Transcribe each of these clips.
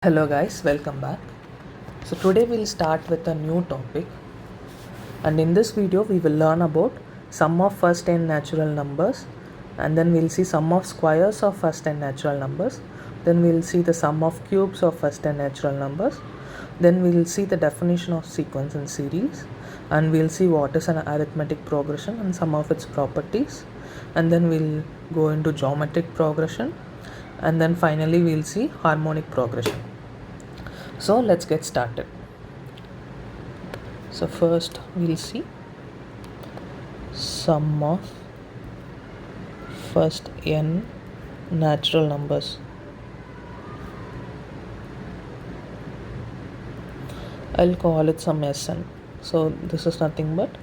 Hello guys, welcome back. So today we'll start with a new topic, and in this video we will learn about sum of first n natural numbers, and then we'll see sum of squares of first n natural numbers, then we'll see the sum of cubes of first n natural numbers, then we'll see the definition of sequence and series, and we'll see what is an arithmetic progression and some of its properties, and then we'll go into geometric progression, and then finally we'll see harmonic progression. So let's get started. So first we'll see sum of first n natural numbers. I'll call it some Sn. So this is nothing but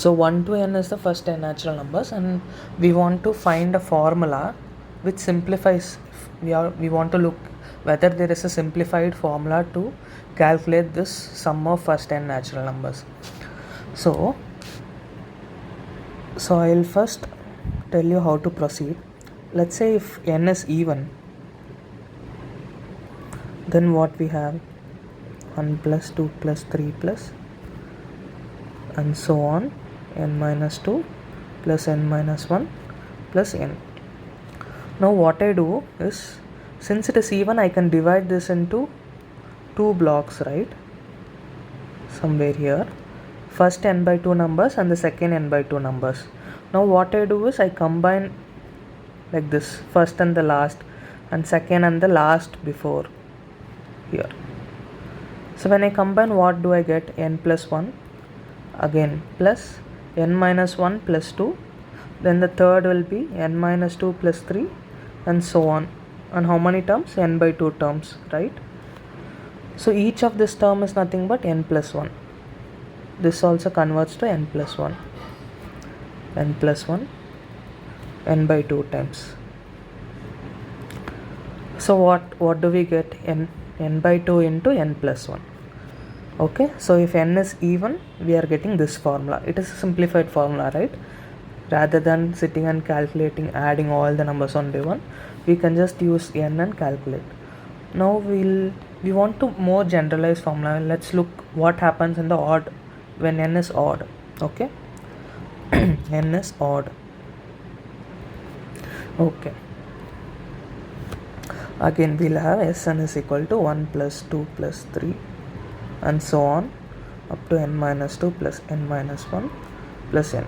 so 1 to n is the first n natural numbers, and we want to find a formula which simplifies. We want to look whether there is a simplified formula to calculate this sum of first n natural numbers. So I'll first tell you how to proceed. Let's say if n is even, then what we have 1 plus 2 plus 3 plus and so on, n minus 2 plus n minus 1 plus n. Now what I do is, since it is even, I can divide this into two blocks, right? Somewhere here, first n by 2 numbers and the second n by 2 numbers. Now what I do is I combine like this, first and the last, and second and the last before here. So when I combine, what do I get? N plus 1 again plus n minus 1 plus 2, then the third will be n minus 2 plus 3 and so on. And how many terms? N by 2 terms, right? So each of this term is nothing but n plus 1. This also converts to n plus 1, n plus 1, n by 2 times. So what do we get? n by 2 into n plus 1. Okay, so if n is even, we are getting this formula. It is a simplified formula, right? Rather than sitting and calculating, adding all the numbers on day one, we can just use n and calculate. Now we want to more generalized formula. Let's look what happens in the odd, when n is odd. Okay, n is odd. Okay, again we'll have Sn is equal to 1 plus 2 plus 3 and so on up to n minus 2 plus n minus 1 plus n.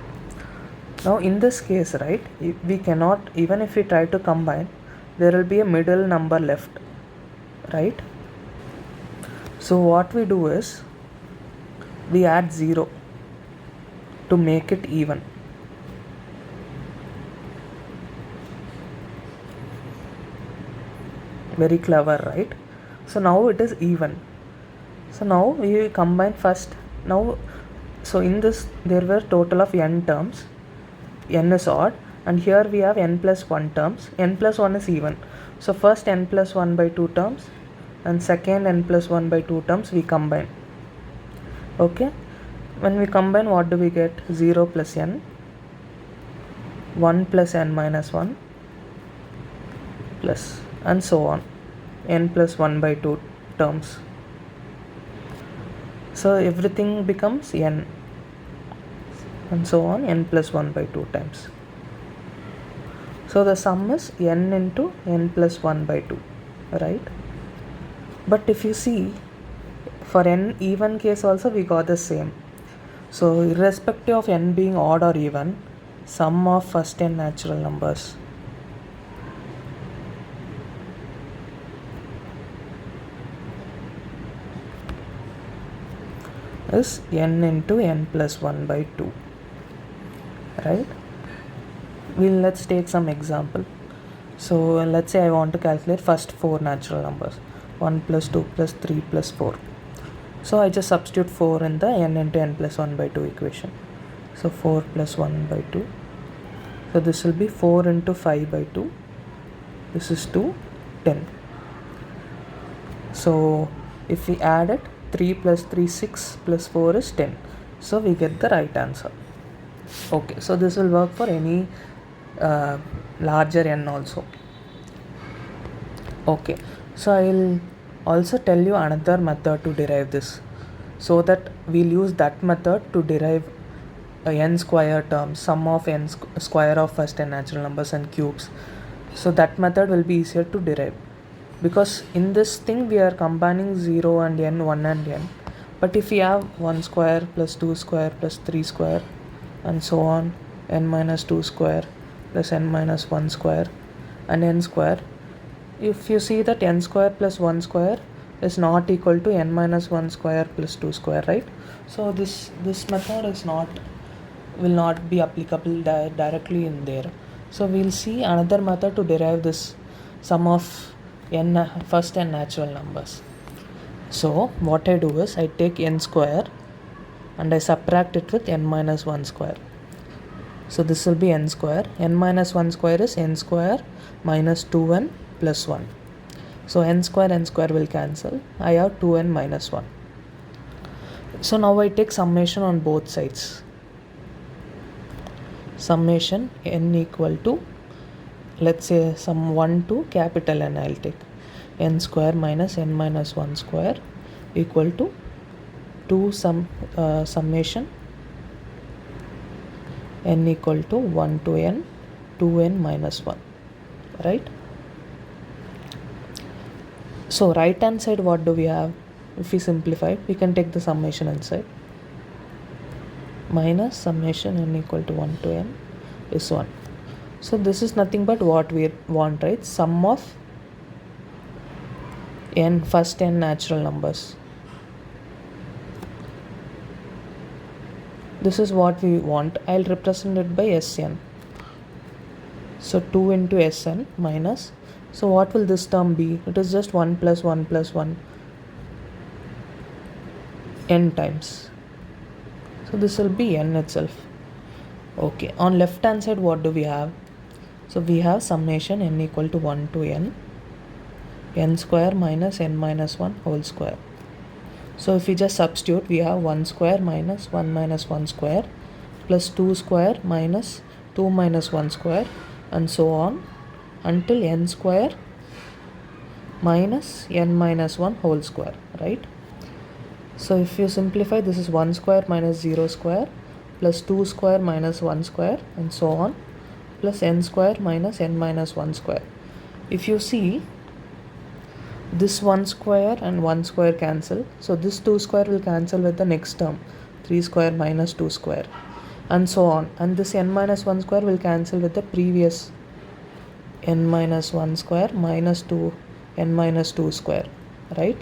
Now in this case, right, we cannot, even if we try to combine, there will be a middle number left, right? So what we do is we add 0 to make it even. Very clever, right? So now it is even. So now we combine first. Now, so in this there were total of n terms. N is odd, and here we have n plus 1 terms. N plus 1 is even. So first n plus 1 by 2 terms and second n plus 1 by 2 terms we combine. Okay, when we combine, what do we get? 0 plus n, 1 plus n minus 1 plus, and so on, n plus 1 by 2 terms. So everything becomes n and so on, n plus 1 by 2 times. So the sum is n into n plus 1 by 2, right? But if you see, for n even case also we got the same. So irrespective of n being odd or even, sum of first n natural numbers is n into n plus 1 by 2, right? Let's take some example. So let's say I want to calculate first 4 natural numbers, 1 plus 2 plus 3 plus 4. So I just substitute 4 in the n into n plus 1 by 2 equation. So 4 plus 1 by 2. So this will be 4 into 5 by 2. This is 2, 10. So if we add it, 3 plus 3, 6 plus 4 is 10. So we get the right answer. Okay, so this will work for any larger n also. Okay, so I'll also tell you another method to derive this, so that we'll use that method to derive a n square term, sum of n square of first n natural numbers and cubes. So that method will be easier to derive, because in this thing we are combining 0 and n, 1 and n. But if we have 1 square plus 2 square plus 3 square and so on, n minus 2 square plus n minus 1 square and n square, if you see that n square plus 1 square is not equal to n minus 1 square plus 2 square, right? So this method will not be applicable directly in there. So we'll see another method to derive this sum of n first n natural numbers. So what I do is I take n square and I subtract it with n minus 1 square. So this will be n square. N minus 1 square is n square minus 2n plus 1. So n square will cancel. I have 2n minus 1. So now I take summation on both sides. Summation n equal to, let's say sum 1 to capital N I'll take. N square minus n minus 1 square equal to 2 summation n equal to 1 to n 2n minus 1, right? So right hand side, what do we have? If we simplify, we can take the summation inside. Minus summation n equal to 1 to n is 1. So this is nothing but what we want, right? Sum of n first n natural numbers. This is what we want. I'll represent it by Sn. So 2 into Sn minus. So what will this term be? It is just 1 plus 1 plus 1 n times. So this will be n itself. Okay, on left hand side, what do we have? So we have summation n equal to 1 to n square minus n minus 1 whole square. So if we just substitute, we have 1 square minus 1 square plus 2 square minus 2 minus 1 square and so on until n square minus n minus 1 whole square, right? So if you simplify, this is 1 square minus 0 square plus 2 square minus 1 square and so on plus n square minus n minus 1 square. If you see, this 1 square and 1 square cancel. So this 2 square will cancel with the next term, 3 square minus 2 square and so on. And this n minus 1 square will cancel with the previous n minus 1 square minus 2 n minus 2 square, right?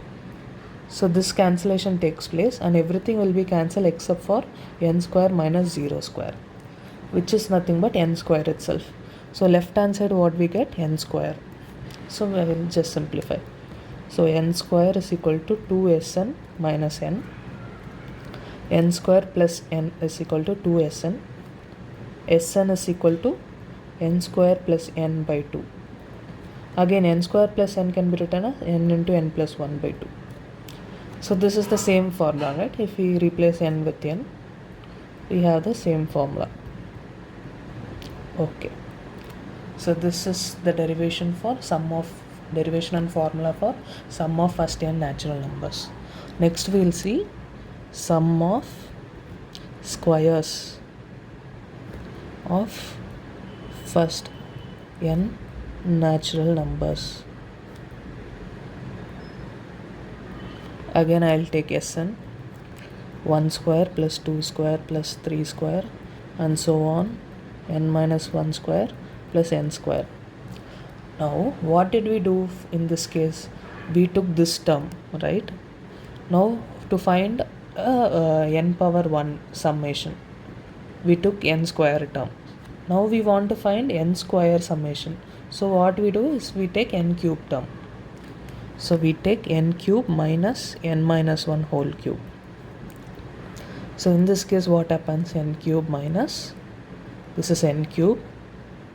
So this cancellation takes place and everything will be cancelled except for n square minus 0 square, which is nothing but n square itself. So left hand side, what we get? N square. So we will just simplify. So n square is equal to 2Sn minus n. N square plus n is equal to 2Sn. Sn is equal to n square plus n by 2. Again, n square plus n can be written as n into n plus 1 by 2. So this is the same formula, right? If we replace n with n, we have the same formula. Okay. So this is the derivation and formula for sum of first n natural numbers. Next we will see sum of squares of first n natural numbers. Again I will take Sn, 1 square plus 2 square plus 3 square and so on, n minus 1 square plus n square. Now what did we do in this case? We took this term, right? Now to find n power 1 summation, we took n square term. Now we want to find n square summation. So what we do is we take n cube term. So we take n cube minus n minus 1 whole cube. So in this case, what happens? N cube minus, this is n cube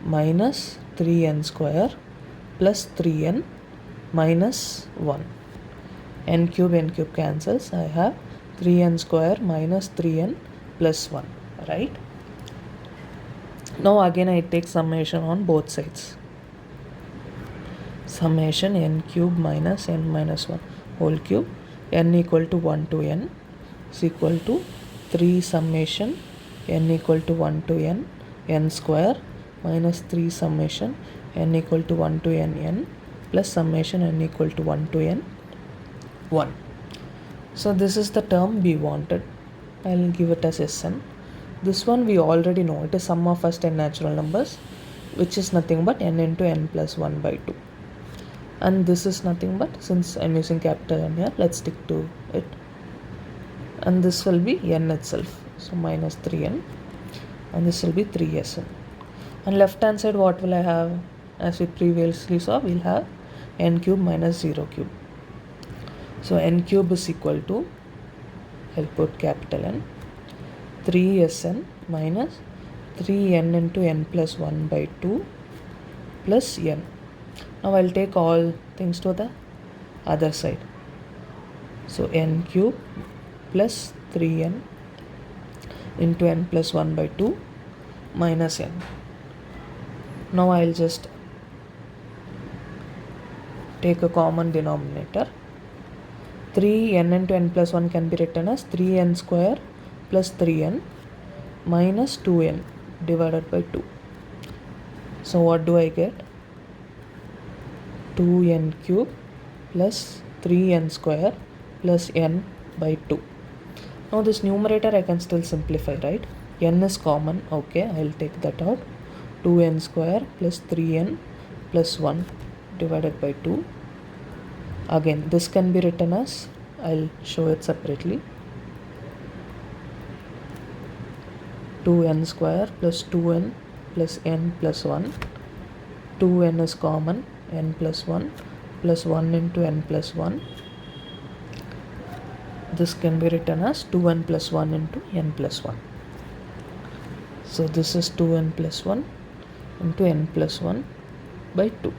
minus 3n square plus 3n minus 1. N cube cancels. I have 3n square minus 3n plus 1, right? Now again I take summation on both sides. Summation n cube minus n minus 1 whole cube, n equal to 1 to n is equal to 3 summation n equal to 1 to n square minus 3 summation n equal to 1 to n plus summation n equal to 1 to n 1. So this is the term we wanted. I'll give it as Sn. This one we already know. It is sum of first n natural numbers, which is nothing but n into n plus 1 by 2. And this is nothing but, since I'm using capital N here, let's stick to it. And this will be n itself. So minus 3n. And this will be 3Sn. And left hand side, what will I have? As we previously saw, we'll have n cube minus 0 cube. So n cube is equal to, I'll put capital N, 3Sn minus 3n into n plus 1 by 2 plus n. Now I'll take all things to the other side. So n cube plus 3n into n plus 1 by 2 minus n. Now I'll just take a common denominator. 3n into n plus 1 can be written as 3n square plus 3n minus 2n divided by 2. So what do I get? 2n cube plus 3n square plus n by 2. Now this numerator I can still simplify, right? N is common. Okay, I'll take that out. 2n square plus 3n plus 1 divided by 2. Again, this can be written as, I'll show it separately, 2n square plus 2n plus n plus 1. 2n is common, n plus 1 plus 1 into n plus 1. This can be written as 2n plus 1 into n plus 1. So this is 2n plus 1 into n plus 1 by 2.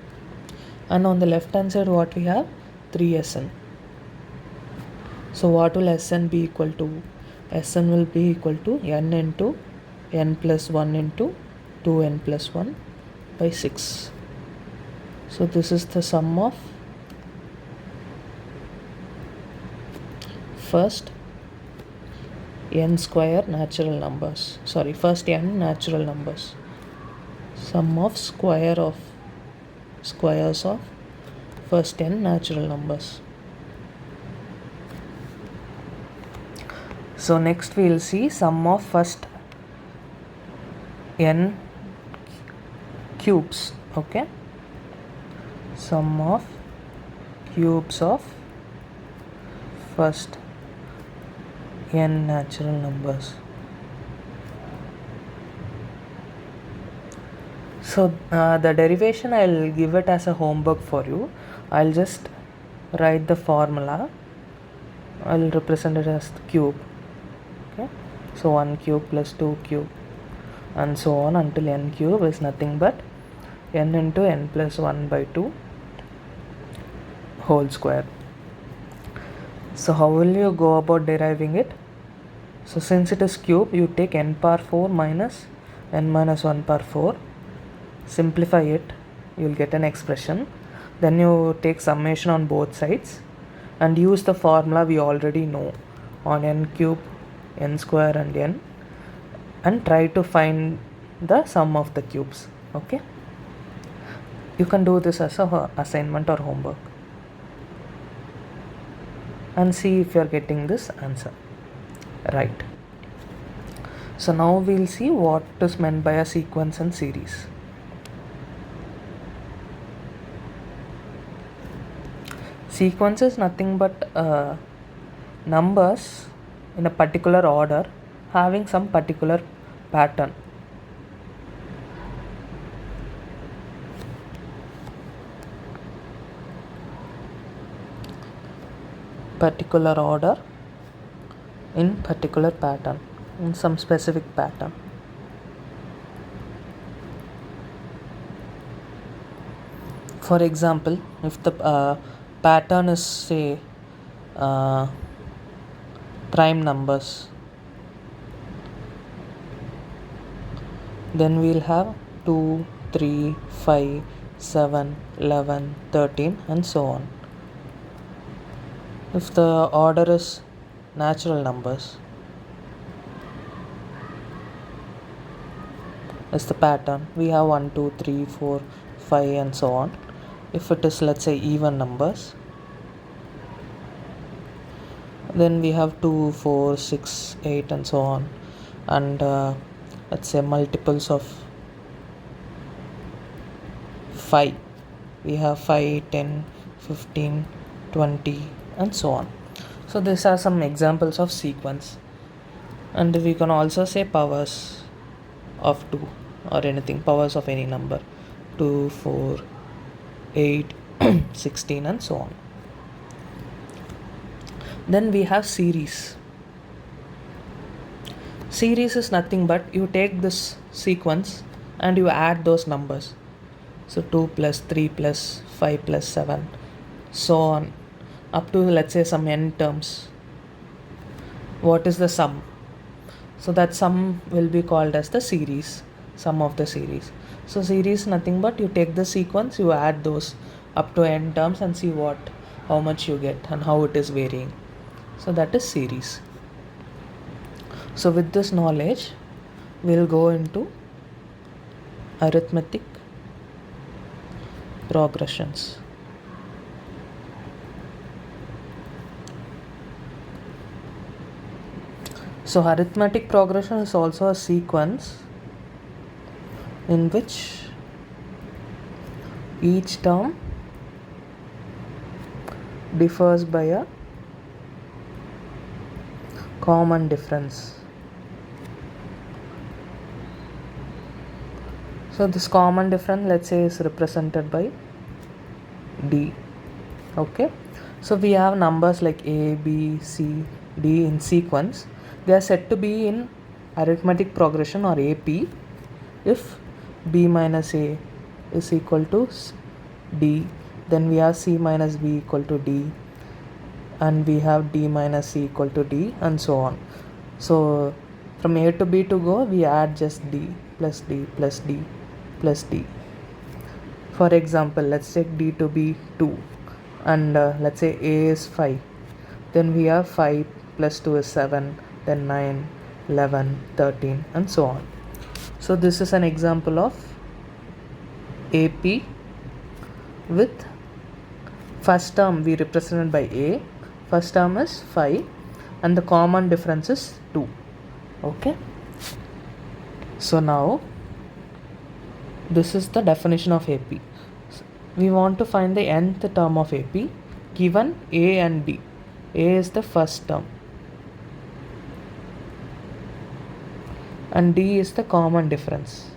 And on the left hand side, what we have? 3Sn. So what will Sn be equal to? Sn will be equal to n into n plus 1 into 2n plus 1 by 6. So this is the sum of first n square natural numbers. First n natural numbers. Sum of squares of first n natural numbers. So next we will see sum of first n cubes. Okay, sum of cubes of first n natural numbers. So the derivation, I'll give it as a homework for you. I'll just write the formula. I'll represent it as the cube. Okay, so 1 cube plus 2 cube and so on until n cube is nothing but n into n plus 1 by 2 whole square. So how will you go about deriving it? So since it is cube, you take n power 4 minus n minus 1 power 4. Simplify it, you will get an expression. Then you take summation on both sides and use the formula we already know on n cube, n square and n, and try to find the sum of the cubes. Okay, you can do this as a assignment or homework and see if you are getting this answer right. So now we'll see what is meant by a sequence and series. Sequence is nothing but numbers in a particular order having some particular pattern. Particular order in particular pattern, in some specific pattern. For example, if the pattern is say prime numbers, Then we'll have 2, 3, 5, 7, 11, 13, and so on. If the order is natural numbers, is the pattern. We have 1, 2, 3, 4, 5, and so on. If it is, let's say, even numbers, then we have 2, 4, 6, 8, and so on. And let's say multiples of 5. We have 5, 10, 15, 20, and so on. So these are some examples of sequence. And we can also say powers of 2 or anything, powers of any number, 2, 4, 8, 16, and so on. Then we have series. Series is nothing but you take this sequence and you add those numbers. So 2 plus 3 plus 5 plus 7, so on, up to, let's say, some n terms. What is the sum? So that sum will be called as the series, sum of the series. So series nothing but you take the sequence, you add those up to n terms and see how much you get and how it is varying. So that is series. So with this knowledge, we'll go into arithmetic progressions. So arithmetic progression is also a sequence in which each term differs by a common difference. So this common difference, let's say, is represented by D. Okay, so we have numbers like A, B, C, D in sequence. They are said to be in arithmetic progression or AP if B minus A is equal to D. Then we have C minus B equal to D, and we have D minus C equal to D, and so on. So from A to B to go, we add just D plus D plus D plus D. For example, let's take D to be 2, and let's say A is 5. Then we have 5 plus 2 is 7, then 9, 11, 13, and so on. So this is an example of AP with first term we represented by A. First term is 5 and the common difference is 2. Okay. So now this is the definition of AP. We want to find the nth term of AP given A and D. A is the first term and D is the common difference.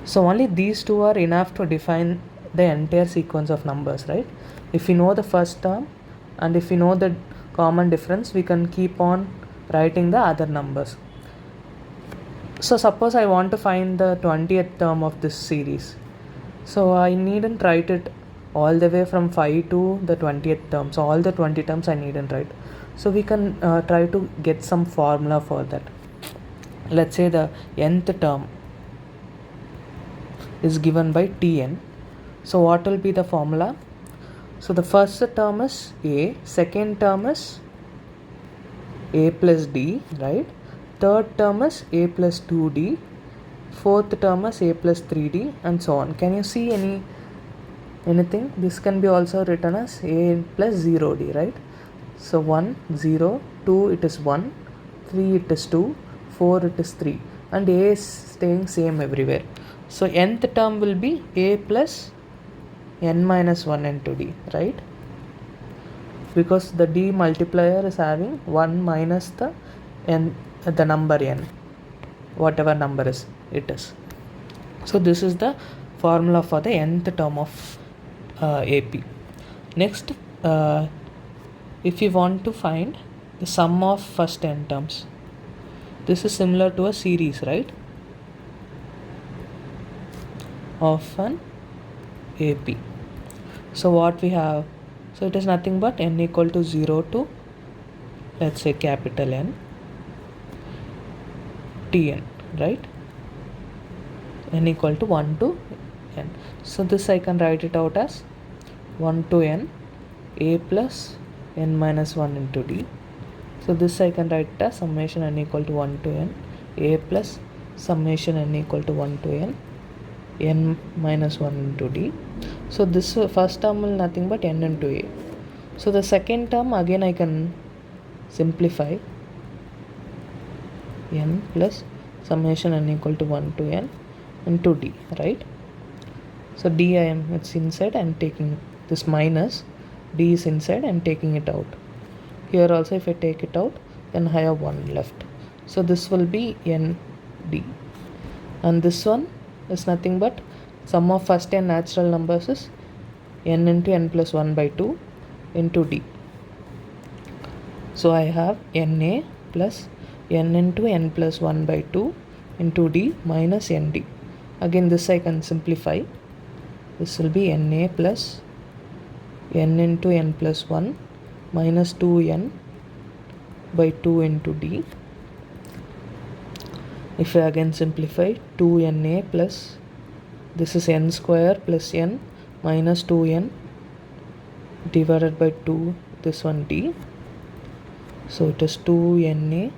So only these two are enough to define the entire sequence of numbers, right? If we know the first term and if we know the common difference, we can keep on writing the other numbers. So suppose I want to find the 20th term of this series. So I needn't write it all the way from 5 to the 20th term. So all the 20 terms I needn't write. So we can try to get some formula for that. Let's say the nth term is given by Tn. So what will be the formula? So the first term is A, second term is A plus D, right? Third term is A plus 2D, fourth term is A plus 3D, and so on. Can you see anything? This can be also written as A plus 0D, right? So 1, 0, 2 it is 1, 3 it is 2, 4 it is 3, and A is staying same everywhere. So nth term will be A plus n minus 1 into D, right? Because the D multiplier is having 1 minus the n, the number n, whatever number it is. So this is the formula for the nth term of AP. Next, if you want to find the sum of first n terms, this is similar to a series, right, of an AP. So what we have, so it is nothing but n equal to 0 to, let's say, capital N Tn. right? N equal to 1 to n. So this I can write it out as 1 to n a plus n minus 1 into d. So this I can write it as summation n equal to 1 to n a plus summation n equal to 1 to n minus 1 into d. So this first term will nothing but n into a. So the second term again I can simplify n plus summation n equal to 1 to n into d, right? So d it's inside, I'm taking this minus, d is inside, I'm taking it out. Here also if I take it out, then I have 1 left. So this will be n d, and this one is nothing but sum of first n natural numbers is n into n plus 1 by 2 into d. So I have na plus n into n plus 1 by 2 into d minus nd. Again this I can simplify. This will be na plus n into n plus 1 minus 2n by 2 into d. If I again simplify, 2na plus this is n square plus n minus 2n divided by 2, this one d. So it is 2na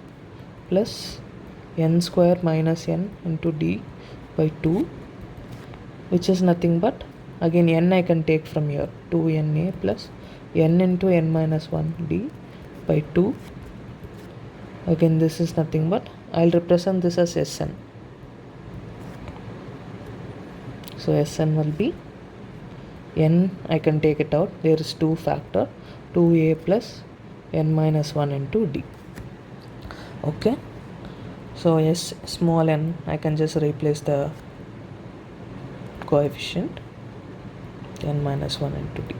plus n square minus n into d by 2, which is nothing but again n I can take from here, 2na plus n into n minus 1 d by 2. Again this is nothing but I'll represent this as Sn. So Sn will be n, I can take it out, there is 2 factor, 2a plus n minus 1 into d. Okay, so s small n, I can just replace the coefficient n minus 1 into d.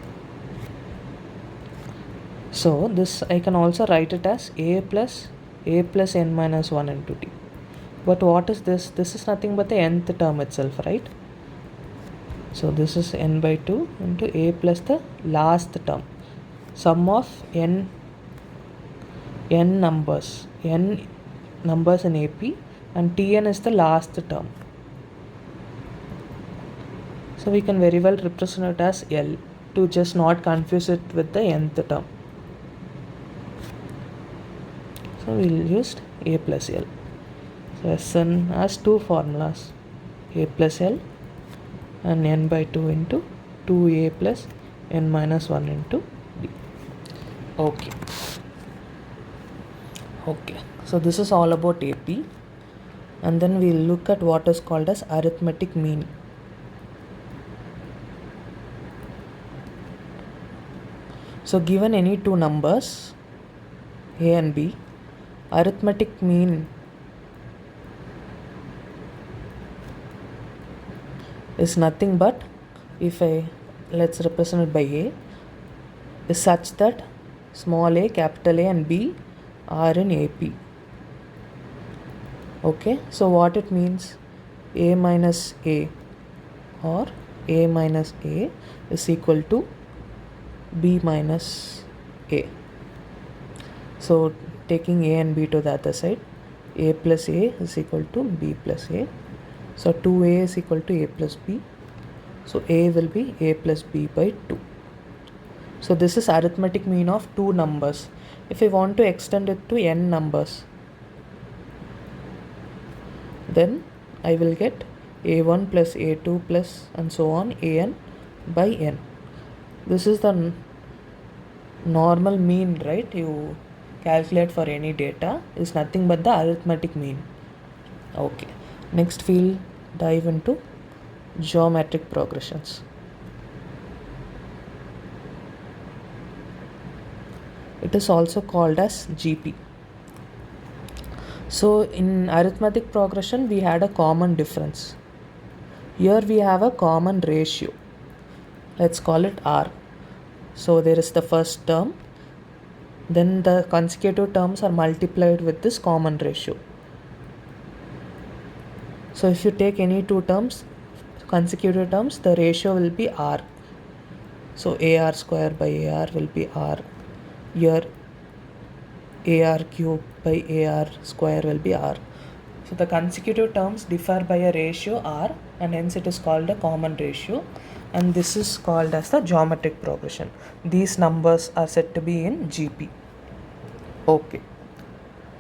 So this I can also write it as a plus n minus 1 into d. But what is this? This is nothing but the nth term itself, right? So this is n by 2 into a plus the last term, sum of n numbers in AP, and Tn is the last term. So we can very well represent it as L to just not confuse it with the nth term. So we'll use a plus L. So Sn has 2 formulas, a plus L and n by 2 into 2a plus n minus 1 into d. Okay, so this is all about AP, and then we'll look at what is called as arithmetic mean. So given any two numbers a and b, arithmetic mean is nothing but, if let's represent it by a, is such that small a, capital A and b are in AP. Okay, so what it means, a minus a or a minus a is equal to b minus a. So taking a and b to the other side, a plus a is equal to b plus a. So 2a is equal to a plus b. So a will be a plus b by 2. So this is arithmetic mean of two numbers. If I want to extend it to n numbers, then I will get a1 plus a2 plus and so on an by n. This is the normal mean, right? You calculate for any data, is nothing but the arithmetic mean. Okay, next we'll dive into geometric progressions. It is also called as GP. So in arithmetic progression we had a common difference. Here we have a common ratio. Let's call it R. So there is the first term, then the consecutive terms are multiplied with this common ratio. So if you take any two terms, consecutive terms, the ratio will be R. So AR square by AR will be R. Here AR cube by AR square will be R. So the consecutive terms differ by a ratio r, and hence it is called a common ratio, and this is called as the geometric progression. These numbers are said to be in GP. Okay.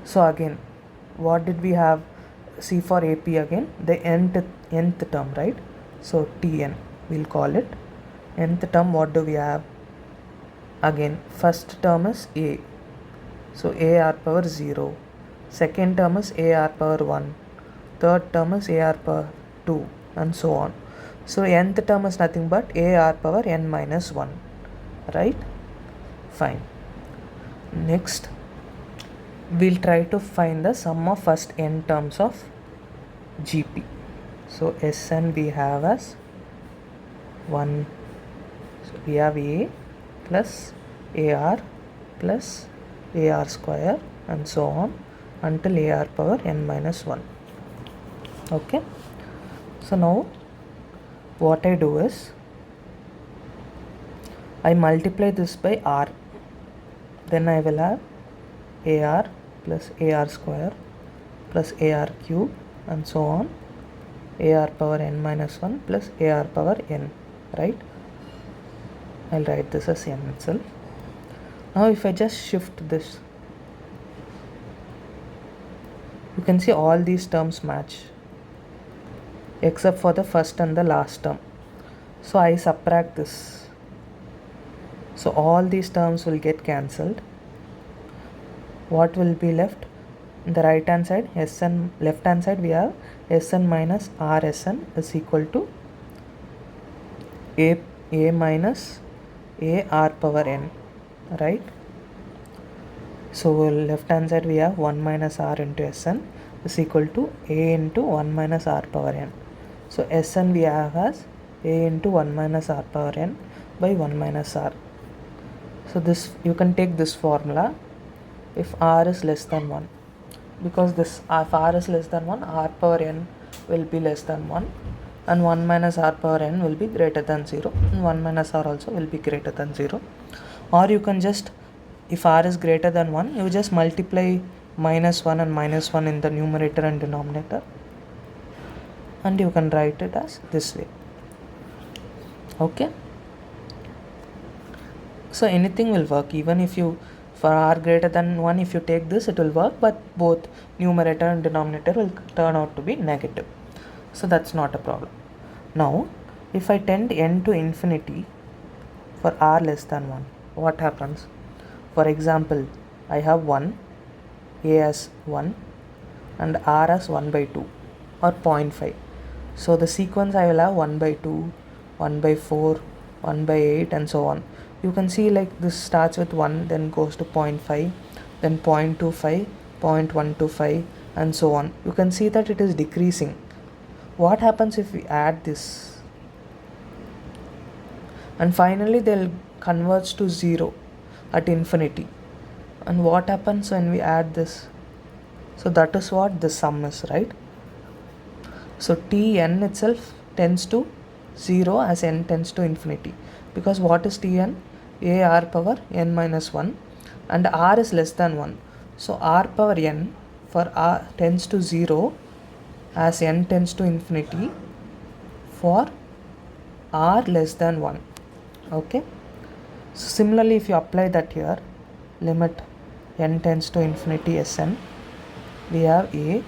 So again, what did we have? See, for AP again, the nth term, right? So Tn, we'll call it. Nth term, what do we have? Again, first term is A. So A r power 0. Second term is A r power 1. Third term is A r power 2, and so on. So nth term is nothing but A r power n minus 1. Right? Fine. Next, we'll try to find the sum of first n terms of GP. So Sn we have as 1. So we have A plus AR plus AR square and so on until AR power n minus 1. Okay. So now what I do is I multiply this by R. Then I will have AR plus AR square plus AR cube and so on, AR power n minus 1 plus AR power n, right? I'll write this as n itself. Now if I just shift this, you can see all these terms match except for the first and the last term. So I subtract this. So all these terms will get cancelled. What will be left? In the right hand side, Sn, left hand side we have Sn minus Rsn is equal to A minus A r power n, right? So left hand side we have 1 minus r into Sn is equal to A into 1 minus r power n. So Sn we have as A into 1 minus r power n by 1 minus r. So this, you can take this formula if r is less than 1, because this, if r is less than 1, r power n will be less than 1 and 1 minus r power n will be greater than 0 and 1 minus r also will be greater than 0. Or you can just, if r is greater than 1, you just multiply minus 1 and minus 1 in the numerator and denominator, and you can write it as this way. Okay. So anything will work, even if you, for r greater than 1, if you take this, it will work, but both numerator and denominator will turn out to be negative. So that's not a problem. Now, if I tend n to infinity for r less than 1, what happens? For example, I have 1, A as 1 and r as 1 by 2 or 0.5. So the sequence I will have 1 by 2, 1 by 4, 1 by 8 and so on. You can see like this starts with 1, then goes to 0.5, then 0.25, 0.125 and so on. You can see that it is decreasing. What happens if we add this? And finally they'll converge to 0 at infinity. And what happens when we add this? So that is what the sum is, right? So Tn itself tends to 0 as n tends to infinity. Because what is Tn? A r power n minus 1 and r is less than 1. So r power n for r tends to 0 as n tends to infinity for r less than 1. Okay. So similarly, if you apply that here, limit n tends to infinity Sn, we have A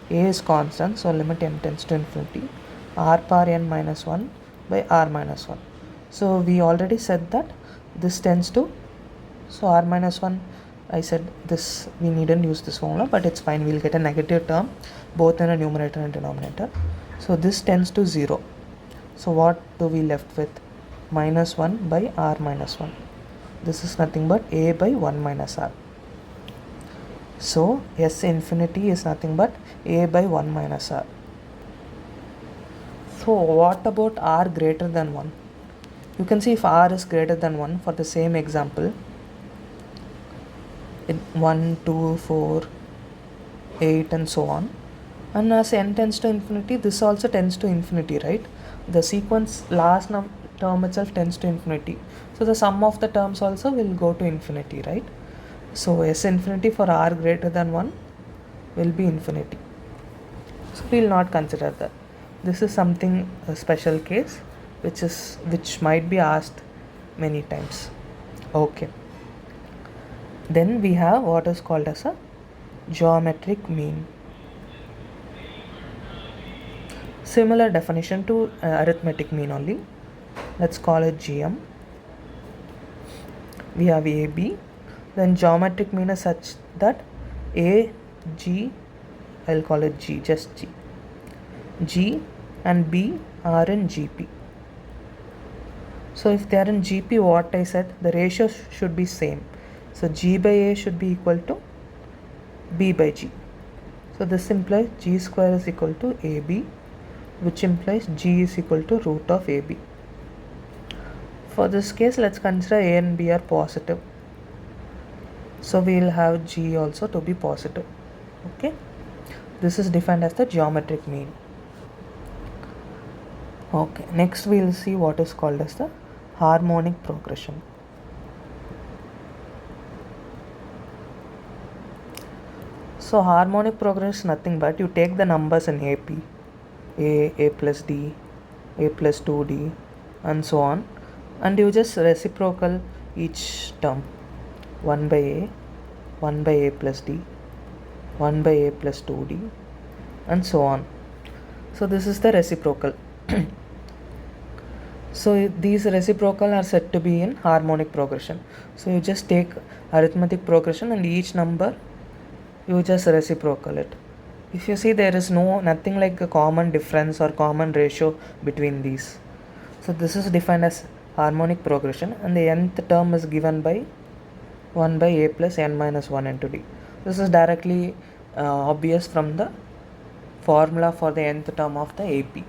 is constant, so limit n tends to infinity, r power n minus 1 by r minus 1. So we already said that this tends to, so r minus 1, I said this, we needn't use this formula, but it's fine, we'll get a negative term both in a numerator and denominator. So this tends to 0. So what do we left with? Minus 1 by r minus 1. This is nothing but A by 1 minus r. So S infinity is nothing but A by 1 minus r. So what about r greater than 1? You can see if r is greater than 1, for the same example, 1, 2, 4, 8 and so on. And as n tends to infinity, this also tends to infinity, right? The sequence last term itself tends to infinity. So the sum of the terms also will go to infinity, right? So S infinity for r greater than 1 will be infinity. we will not consider that. This is something a special case which might be asked many times. Okay. Then we have what is called as a geometric mean. Similar definition to arithmetic mean only. Let's call it GM. We have AB. Then geometric mean is such that A, G, I'll call it G, just G. G and B are in GP. So if they are in GP, what I said, the ratio should be same. So G by A should be equal to B by G. So this implies G square is equal to AB, which implies G is equal to root of AB. For this case, let's consider A and B are positive. So we will have G also to be positive. Okay. This is defined as the geometric mean. Okay. Next we will see what is called as the harmonic progression. So harmonic progression is nothing but you take the numbers in AP, A plus D, A plus 2D, and so on, and you just reciprocal each term. 1 by A, 1 by A plus D, 1 by A plus 2D, and so on. So this is the reciprocal. So these reciprocal are said to be in harmonic progression. So you just take arithmetic progression and each number you just reciprocal it. If you see, there is nothing like a common difference or common ratio between these. So this is defined as harmonic progression, and the nth term is given by 1 by A plus n minus 1 into D. This is directly obvious from the formula for the nth term of the AP.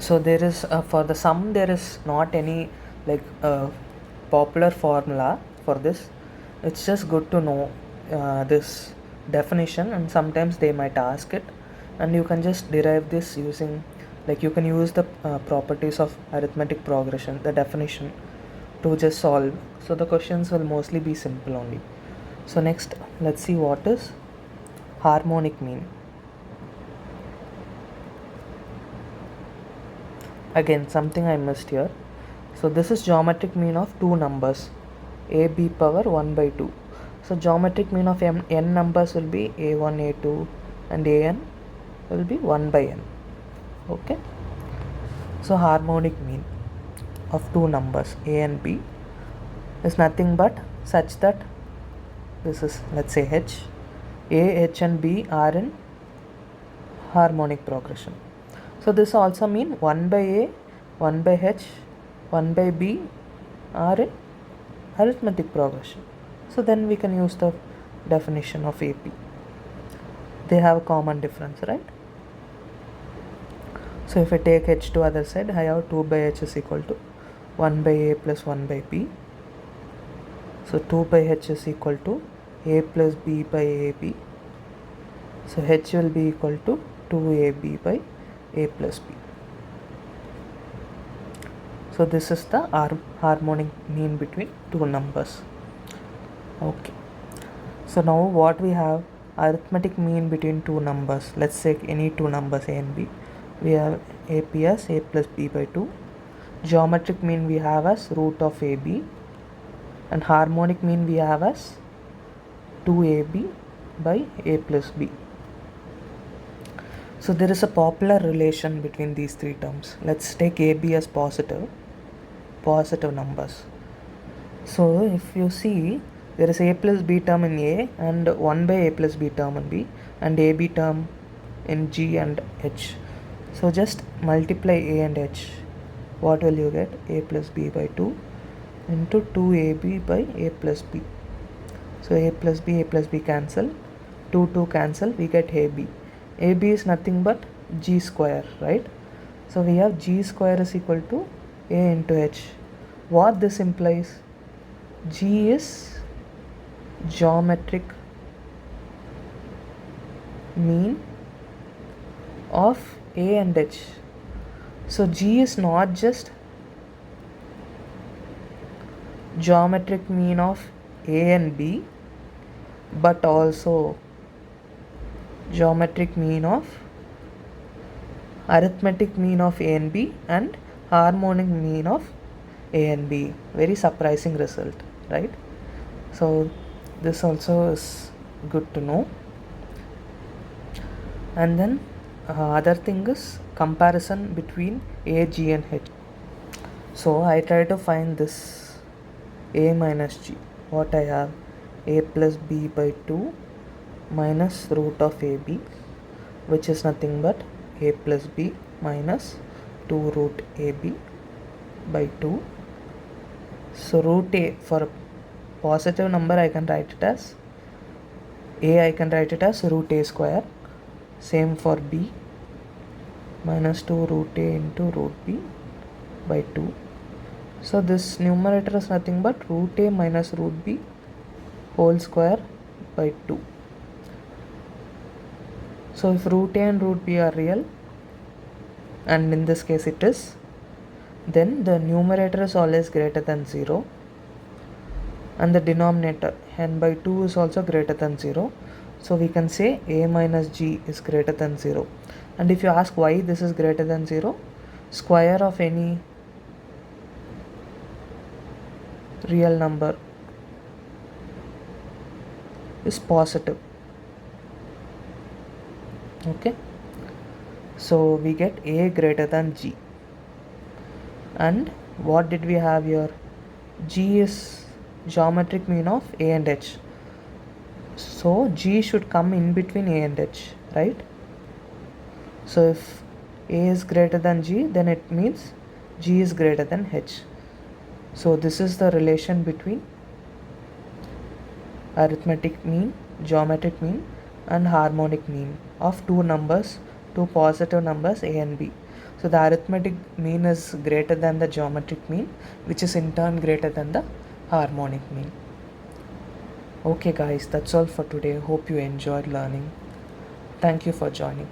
So there is for the sum there is not any like popular formula for this. It's just good to know this definition, and sometimes they might ask it, and you can just derive this using, like, you can use the properties of arithmetic progression, the definition, to just solve. So the questions will mostly be simple only. So next, let's see what is harmonic mean. Again, something I missed here. So this is geometric mean of two numbers, a b power 1 by 2. So geometric mean of n numbers will be a1, a2, and an will be 1 by n. Okay. So harmonic mean of two numbers a and b is nothing but such that this is, let's say, h. A, h and b are in harmonic progression. So this also mean 1 by a, 1 by h, 1 by b are in arithmetic progression. So then we can use the definition of AP. They have a common difference, right? So if I take h to other side, I have 2 by h is equal to 1 by a plus 1 by b. So 2 by h is equal to a plus b by ab. So h will be equal to 2ab by a plus b. So this is the harmonic mean between two numbers. Okay. So now what we have, arithmetic mean between two numbers. Let's take any two numbers a and b. We have AP as a plus b by 2. Geometric mean we have as root of ab, and harmonic mean we have as 2ab by a plus b. So there is a popular relation between these three terms. Let's take AB as positive numbers. So if you see, there is a plus b term in A and 1 by a plus b term in B, and AB term in G and H. So just multiply A and H. What will you get? A plus b by 2 into 2ab by a plus b. So a plus b cancel, 2 cancel, we get AB. AB is nothing but G square, right? So we have G square is equal to A into H. What this implies? G is geometric mean of A and H. So G is not just geometric mean of A and B, but also arithmetic mean of A and B and harmonic mean of A and B. Very surprising result, right? So this also is good to know. And then other thing is comparison between A, G and H. So I try to find this A minus G. What I have? A plus B by 2 minus root of AB, which is nothing but A plus B minus 2 root AB by 2. So root A, for a positive number I can write it as A, I can write it as root A square. Same for B, minus 2 root A into root B by 2. So this numerator is nothing but root A minus root B whole square by 2. So if root A and root B are real, and in this case it is, then the numerator is always greater than 0 and the denominator n by 2 is also greater than 0. So we can say A minus G is greater than 0. And if you ask why this is greater than 0, square of any real number is positive. Okay, so we get A greater than G. And what did we have here? G is geometric mean of A and H. So G should come in between A and H, right? So if A is greater than G, then it means G is greater than H. So this is the relation between arithmetic mean, geometric mean and harmonic mean of two positive numbers A and B. So the arithmetic mean is greater than the geometric mean, which is in turn greater than the harmonic mean. Okay guys, that's all for today. Hope you enjoyed learning. Thank you for joining.